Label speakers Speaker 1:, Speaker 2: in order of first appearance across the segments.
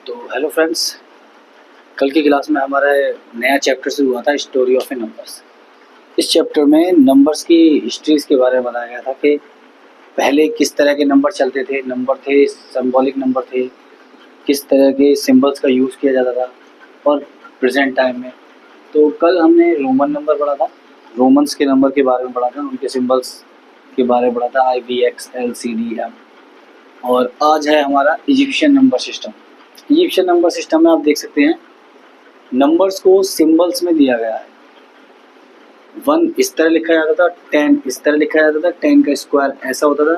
Speaker 1: तो hello friends, कल की क्लास में हमारा नया चैप्टर शुरू हुआ था, स्टोरी ऑफ ए नंबर्स। इस चैप्टर में नंबर्स की हिस्ट्रीज के बारे में बताया गया था कि पहले किस तरह के नंबर चलते थे, नंबर थे सिंबॉलिक नंबर थे, किस तरह के सिंबल्स का यूज़ किया जाता था और प्रेजेंट टाइम में। तो कल हमने रोमन नंबर पढ़ा था, रोमन्स के नंबर के बारे में पढ़ा था, उनके सिंबल्स के बारे में पढ़ा था, IBX LCD M। और आज है हमारा Egyptian number system. Egyptian number system में आप देख सकते हैं नंबर्स को सिंबल्स में दिया गया है। 1 इस तरह लिखा जाता था, 10 इस तरह लिखा जाता था, 10 का स्क्वायर ऐसा होता था,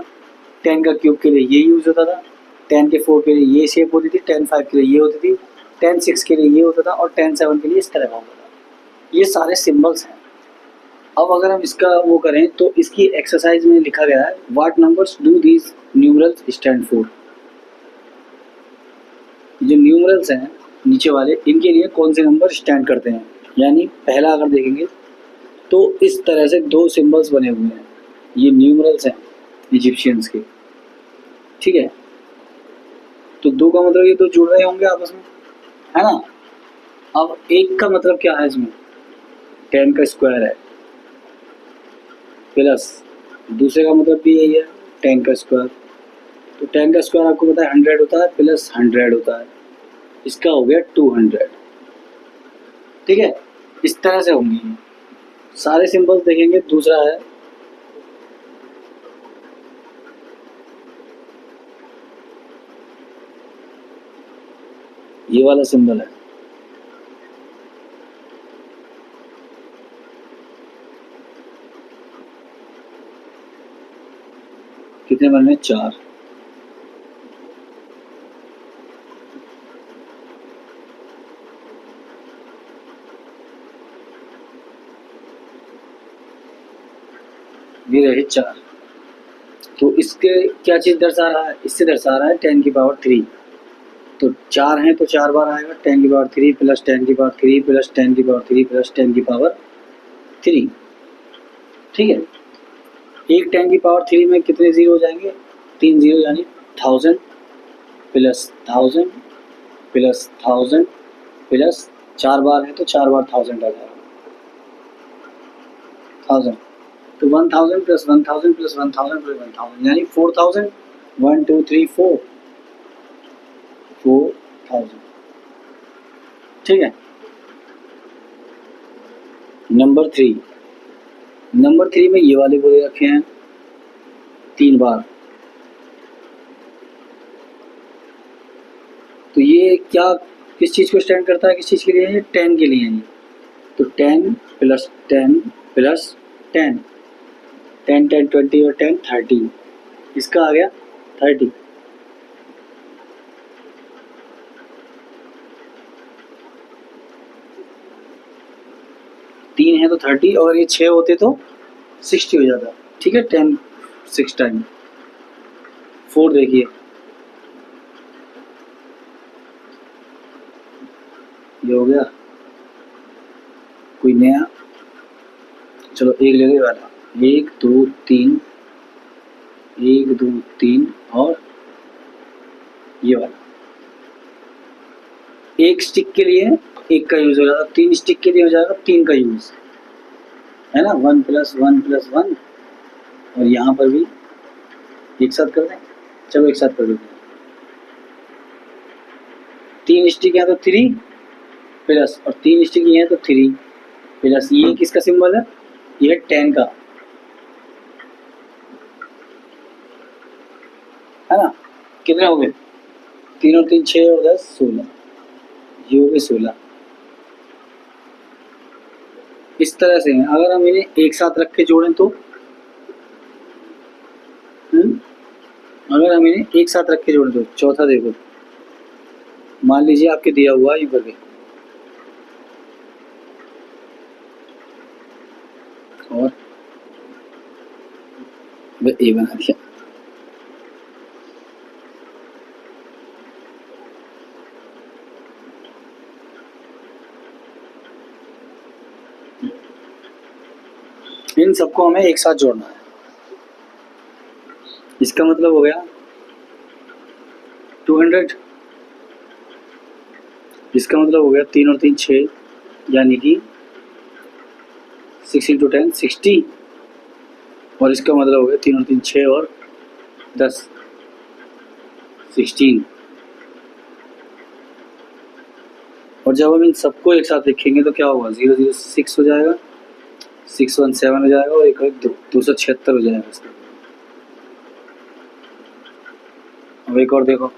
Speaker 1: 10 का क्यूब के लिए ये यूज़ होता था, 10 के 4 के लिए ये शेप होती थी, 10 5 के लिए ये होती थी, 10 6 के लिए ये होता था और 10 7 के लिए इस तरह का होता था। ये सारे सिंबल्स हैं। अब अगर हम इसका वो करें तो इसकी एक्सरसाइज में लिखा गया है what numbers do these numerals stand for. जो न्यूमरल्स हैं नीचे वाले, इनके लिए कौन से नंबर स्टैंड करते हैं। यानी पहला अगर देखेंगे तो इस तरह से 2 सिंबल्स बने हुए हैं, ये न्यूमरल्स हैं इजिप्शियंस के, ठीक है। तो 2 का मतलब ये तो जुड़ रहे होंगे आपस में, है ना। अब 1 का मतलब क्या है, इसमें 10 का स्क्वायर है प्लस दूसरे का मतलब भी यही है 10 का स्क्वायर। तो 10 का स्क्वायर आपको पता है 100 होता है, प्लस 100 होता है, इसका हो गया 200, ठीक है। इस तरह से होंगी सारे सिंबल्स देखेंगे। दूसरा है ये वाला सिंबल है, कितने बन रहे हैं 4। ये रहे 4। तो इसके क्या चीज़ दर्शा रहा है, इससे दर्शा रहा है 10 की पावर 3। तो 4 हैं तो 4 बार आएगा 10 की पावर 3 प्लस 10 की पावर 3 प्लस 10 की पावर 3 प्लस 10 की पावर 3, ठीक है। एक 10 की पावर 3 में कितने जीरो हो जाएंगे, 3 जीरो, यानी 1000 प्लस 1000 प्लस 1000 प्लस 4 बार है तो 4 बार 1000 आ जाएगा 1000। तो 1000 प्लस 1000 प्लस 1000 प्लस 1000 यानी 4000। 1 2 3 4 4000, ठीक है। नंबर 3 में ये वाले को दे रखे हैं 3 बार। तो ये क्या किस चीज़ को स्टैंड करता है, किस चीज़ के लिए है, 10 के लिए है। तो 10 प्लस 10 प्लस 10, 10 10 20 और 10 30, इसका आ गया 30। तीन है तो 30 और ये 6 होते तो 60 हो जाता, ठीक है। 10 6 टाइम 4, देखिए ये हो गया। कोई नया, चलो एक ले गए वाला, 1 2 3, 1 2 3 और ये वाला। एक स्टिक के लिए 1 का यूज हो जाएगा, 3 स्टिक के लिए हो जाएगा 3 का यूज, है ना। 1 प्लस 1 प्लस 1, और यहाँ पर भी एक साथ कर दें, चलो एक साथ कर देते हैं। 3 स्टिक है तो 3 प्लस, और 3 स्टिक है तो 3 प्लस, ये किसका सिंबल है, ये है 10 का, है ना। कितने हो गए, 3 और 3 6 और 10 16, ये हो गए 16। इस तरह से अगर हम इन्हें एक साथ रख के जोड़ें तो अगर हम इन्हें एक साथ रख के जोड़ें तो चौथा देखो, मान लीजिए आपके दिया हुआ है, ये करके और ए बना दिया। इन सबको हमें एक साथ जोड़ना है। इसका मतलब हो गया 200 इसका मतलब हो गया 3 और 3 6, यानी कि 6 इंटू 10 60, और इसका मतलब हो गया 3 और 3 6 और 10 16। और जब हम इन सबको एक साथ लिखेंगे तो क्या होगा, 0 0 6 हो जाएगा, 6 1 7 हो जाएगा, और एक 276 हो जाएगा इसका। अब एक और देखो,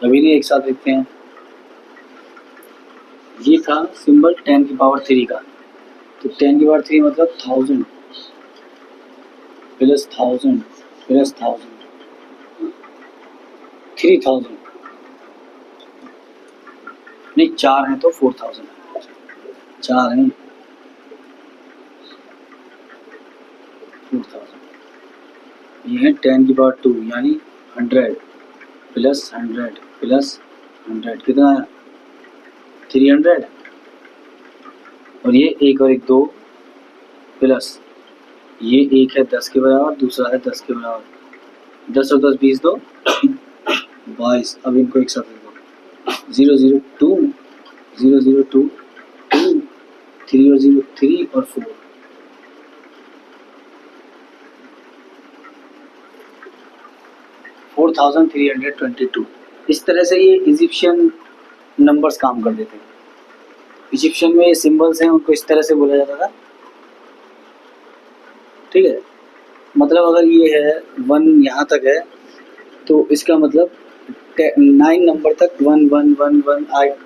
Speaker 1: अभी नहीं एक साथ लिखते हैं। ये था सिंबल 10 की पावर 3 का, तो 10 की पावर 3 मतलब 1000 प्लस 1000 प्लस 1000 3000, नहीं 4 हैं तो 4000, 4 हैं 4000। ये है 10 की पावर 2 यानी 100 प्लस 100 प्लस 100 कितना है 300, और ये एक और एक 2 प्लस ये एक है 10 के बराबर, दूसरा है 10 के बराबर, 10 और 10 20 दो 22। अब इनको एक साथ लिखो 0 0 2 0 0 2 2 3 और 0 3 और 4। $4322। इस तरह से ये इजिप्शियन नंबर्स काम कर देते हैं। इजिप्शियन में ये सिंबल्स हैं, उनको इस तरह से बोला जाता था, ठीक है। मतलब अगर ये है 1 यहाँ तक है तो इसका मतलब 9 नंबर तक 1 1 1 1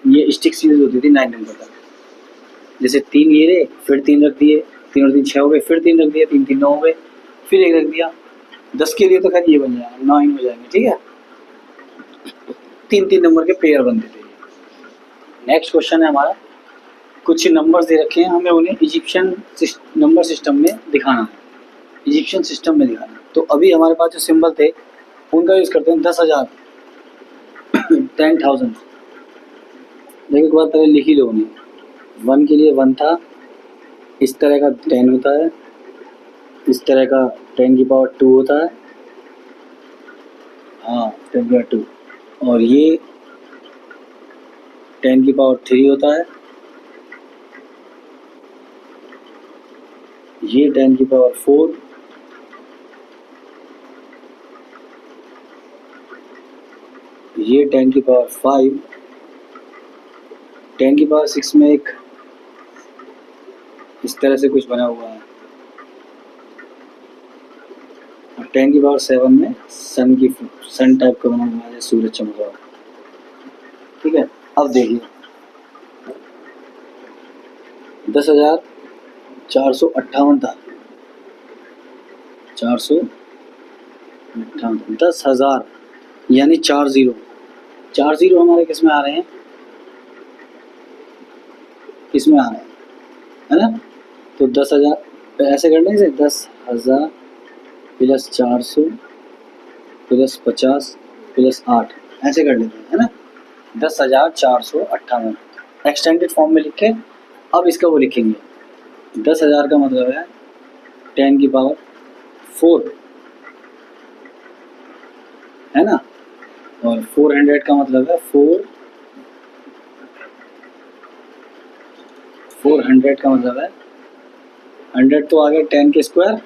Speaker 1: ये स्टिक्स यूज होती थी 9 नंबर तक। जैसे 3 ये रहे, फिर 3 रख दिए, 3 और 3 6 हो गए, फिर 3 रख दिया, 3 3 9 हो गए, फिर 1 रख दिया। 10 के लिए तो खैर ये बन जाएगा 9 हो जाएंगे, ठीक है। 3 3 नंबर के पेयर बनते थे। नेक्स्ट क्वेश्चन है हमारा, कुछ नंबर्स दे रखे हैं, हमें उन्हें इजिप्शियन नंबर सिस्टम में दिखाना है, इजिप्शियन सिस्टम में दिखाना है। तो अभी हमारे पास जो सिंबल थे उनका यूज़ करते हैं। 10,000 10,000। देखो एक बार पहले लिख ही लो उन्हें। 1 के लिए 1 था, इस तरह का 10 होता है, इस तरह का 10 की पावर 2 होता है, हाँ 10 की पावर 2, और ये 10 की पावर 3 होता है, ये 10 की पावर 4, ये 10 की पावर 5, 10 की पावर 6 में एक इस तरह से कुछ बना हुआ है, और 10 की पावर 7 में सन टाइप का बना हुआ है, सूरज चमक रहा है, ठीक है। अब देखिए 10,458 था, 458, 10,000 यानी 4 0, 4 0 हमारे किस में आ रहे हैं, किस में आ रहे हैं, है ना। तो 10,000 ऐसे करने से 10,000 प्लस 400 प्लस 50 प्लस 8 ऐसे कर लेते हैं, है ना। 10,458 एक्सटेंडेड फॉर्म में लिखे। अब इसका वो लिखेंगे, 10,000 का मतलब है 10 की पावर 4, है ना, और 400 का मतलब है 400 का मतलब है 100 तो आ गया 10 के स्क्वायर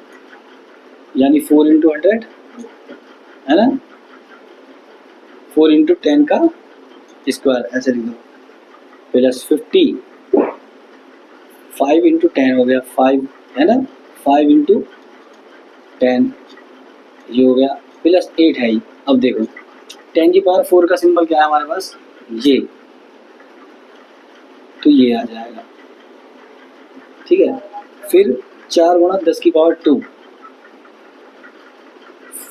Speaker 1: यानी 4 इंटू 100, है ना, 4 इंटू 10 का स्क्वायर ऐसे लिख दो, प्लस 50, 5 इंटू 10 हो गया 5, है ना, 5 इंटू 10 ये हो गया, प्लस 8 है ही। अब देखो 10 की पावर 4 का सिंबल क्या है हमारे पास, ये, तो ये आ जाएगा, ठीक है। फिर 4 गुणा 10 की पावर 2,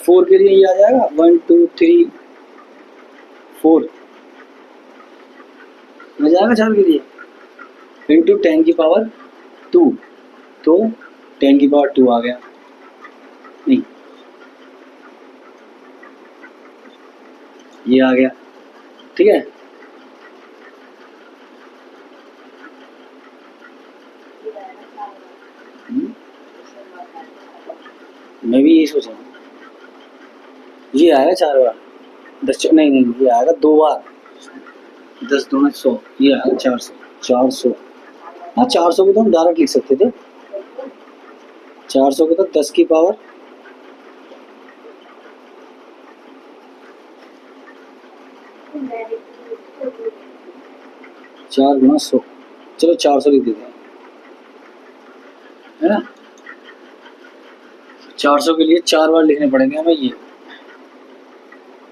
Speaker 1: 4 के लिए ये आ जाएगा 1 2 3 4, समझ आएगा 4 के लिए, इंटू 10 की पावर 2, तो 10 की पावर 2 आ गया, नहीं ये आ गया, ठीक है। मैं भी यही सोच रहा हूँ, ये आएगा 4 बार 10, नहीं नहीं ये आएगा 2 बार 10 दूना 100, ये आएगा 400, 400। हाँ 400 को तो हम डायरेक्ट लिख सकते थे, 400 को तो 10 की पावर 4 गुना 100, चलो 400 लिख देते हैं, है ना। 400 के लिए 4 बार लिखने पड़ेंगे हमें, ये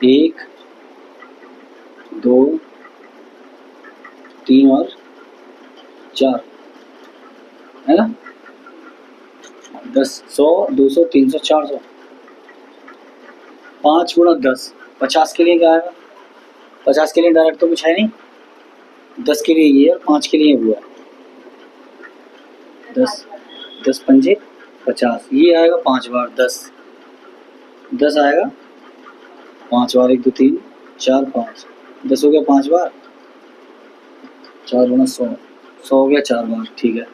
Speaker 1: 1 2 3 और 4, है ना। 10 100 200 300 400, 5 गुना 10, 50 के लिए क्या आएगा, 50 के लिए डायरेक्ट तो कुछ है नहीं, 10 के लिए ये और 5 के लिए हुआ 10, 10 पंजे 50, ये आएगा 5 बार 10, 10 आएगा 5 बार, 1 2 3 4 5, 10 हो गया 5 बार, 4 गुना 100, 100 हो गया 4 बार, ठीक है।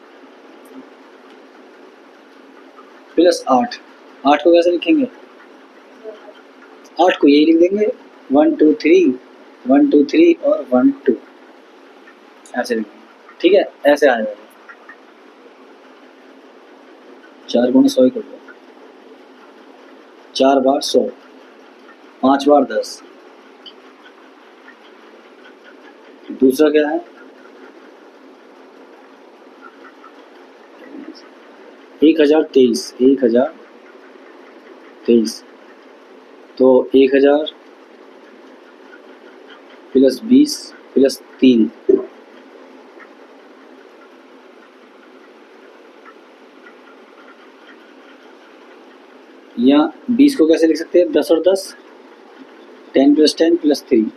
Speaker 1: प्लस 8, 8 को कैसे लिखेंगे, 8 को यही लिख देंगे 1 2 3 1 2 3 और 1 2, ऐसे लिखेंगे, ठीक है, ऐसे आ जाएगा। 4 गुना 100 ही कर दो, 4 बार 100, 5 बार 10, दूसरा क्या है 1023, 1023, तो 1000 प्लस 20 प्लस 3, या 20 को कैसे लिख सकते हैं, 10 और 10, 10 प्लस 10 प्लस 3।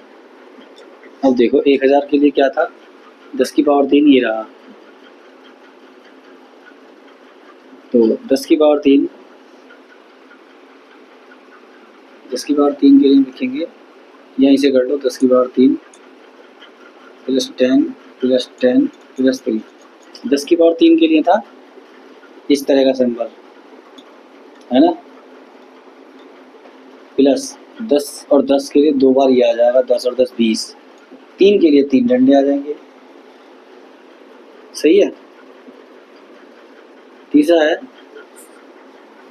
Speaker 1: अब देखो 1000 के लिए क्या था, 10 की पावर 3 ये रहा, तो 10 की पावर 3, 10 की पावर 3 के लिए लिखेंगे, या इसे कर लो 10 की पावर 3 प्लस 10 प्लस 10 प्लस 3, 10 की पावर 3 के लिए था इस तरह का सिंबल, है ना, प्लस 10 और 10 के लिए 2 बार ये आ जाएगा, 10 और 10 20, 3 के लिए 3 डंडे आ जाएंगे, सही है। तीसरा है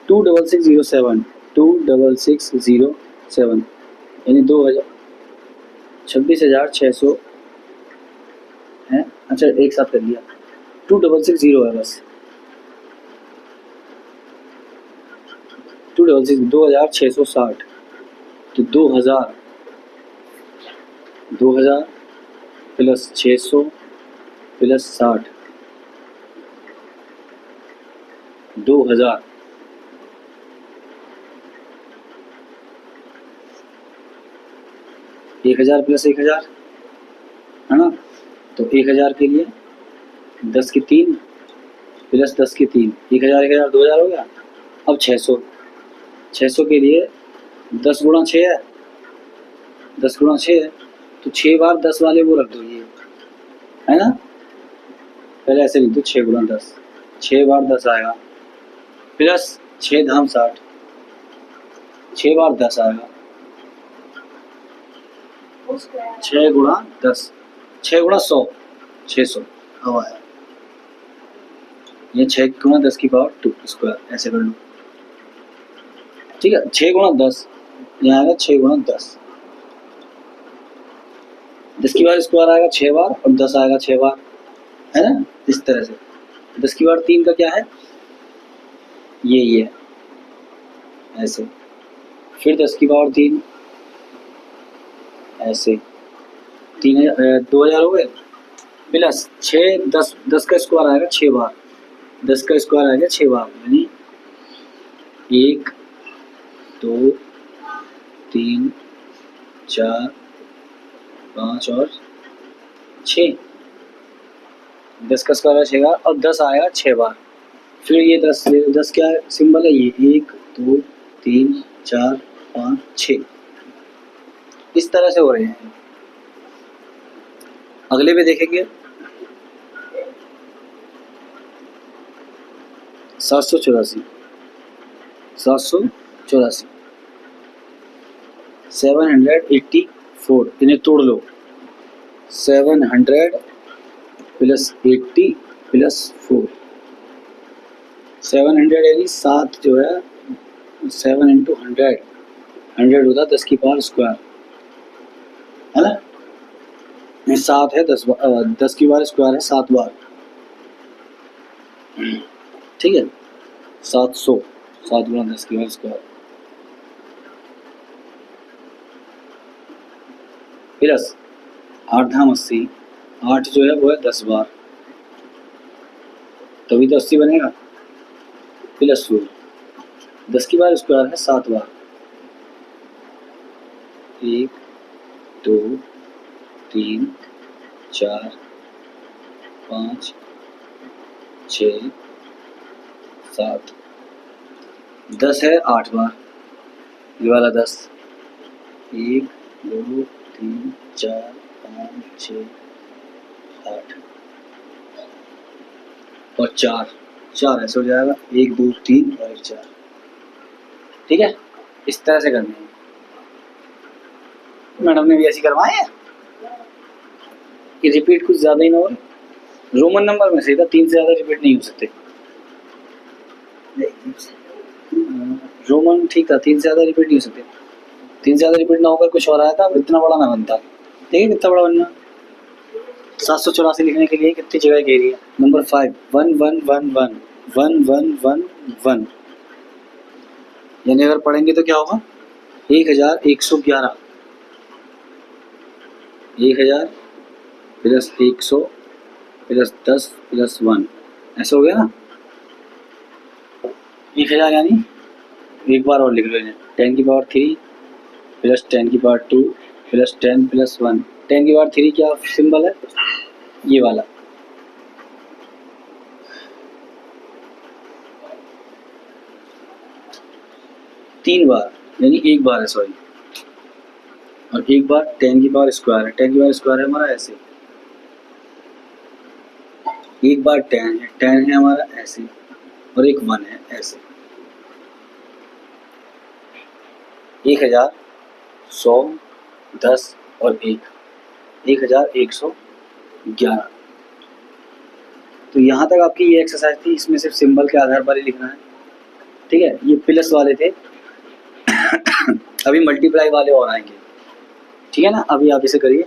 Speaker 1: 26607, 26607 यानी 2000 26,600 है, अच्छा एक साथ कर लिया, 2660 है बस, 2660, तो 2000 प्लस 600 प्लस 60, 2000 1000 प्लस 1000, है ना, तो 1000 के लिए 10 की 3 प्लस 10 की 3, 1000 1000 2000 हो गया। अब 600, 600 के लिए 10 गुणा 6 है, 10 गुणा 6 है, तो 6 बार 10 वाले वो रख दो ये, है ना, पहले ऐसे लिख दो 6 गुणा 10, 6 बार 10 आएगा, प्लस 6 धाम 60, 6 बार 10 आएगा, 6 गुणा 10, 6 गुणा 100, 600 अब आया, ये 6 गुणा 10 की पावर 2 स्क्वायर, ऐसे कर लो, ठीक है। 6 गुणा 10 यहाँ आएगा 6 गुणा 10, 10 की बार स्क्वायर आएगा 6 बार और 10 आएगा 6 बार, है ना, इस तरह से। 10 की बार 3 का क्या है, ये ऐसे, फिर 10 की पावर 3 ऐसे, 2000 हो गए, प्लस 6 10 का स्क्वायर आएगा 6 बार, 10 का स्क्वायर आएगा 6 बार, यानी 1 2 3 4 5 और 6, 10 का स्क्वायर है 6 बार, और 10 आएगा 6 बार। फिर ये 10 क्या है सिंबल है, ये 1 2 3 4 5 6, इस तरह से हो रहे हैं। अगले पे देखेंगे 784, 784, इन्हें तोड़ लो। 700 प्लस 80 प्लस 4, 700 यानी 7 जो है 7 इंटू 100, 100 होता है 10 की पावर स्क्वायर, है ना। ये 7 है 10 की पावर स्क्वायर है 7 बार, ठीक है। 700, 7 गुना 10 की पावर स्क्वायर प्लस 8 धाम 80, 8 जो है वो है 10 बार, तभी तो 80 बनेगा, प्लस 4, 10 की पावर स्क्वायर है 7 बार, 1 2 3 4 5 6 7, 10 है 8 बार, ये वाला 10, 1 2 3 4 5 6 8 और 4 ऐसे हो जाएगा, 1 2 3 और 4, ठीक है। इस तरह से करनी है। मैडम ने भी ऐसी करवाए हैं कि रिपीट कुछ ज़्यादा ही ना हो। रोमन नंबर में सही था, 3 से ज़्यादा रिपीट नहीं हो सकते। रोमन ठीक था, 3 से ज़्यादा रिपीट नहीं हो सकते। 3 से ज़्यादा रिपीट ना होकर कुछ और आया था, इतना बड़ा ना बनता। देखिए कितना बड़ा बनना। 784 लिखने के लिए कितनी जगह घेरी है। नंबर 5 1 1 1 1 1 1 1 1, यानी अगर पढ़ेंगे तो क्या होगा 1111, 1000 प्लस 100 प्लस 10 प्लस 1, ऐसा हो गया ना। 1000 यानी एक बार और लिख लो इन्हें, 10 की पावर 3 प्लस 10 की पावर 2 प्लस 10 प्लस 1। 10 की पावर 3 क्या सिंबल है, ये वाला। तीन बार यानी एक बार है, सॉरी, और एक बार 10 की पावर स्क्वायर है। 10 की पावर स्क्वायर है हमारा ऐसे, एक बार 10 है, 10 है हमारा ऐसे, और एक 1 है ऐसे। 1000 100 10 और 1, 1111। तो यहाँ तक आपकी ये एक्सरसाइज थी, इसमें सिर्फ सिंबल के आधार पर ही लिखना है, ठीक है। ये प्लस वाले थे अभी मल्टीप्लाई वाले और आएंगे, ठीक है ना। अभी आप इसे करिए।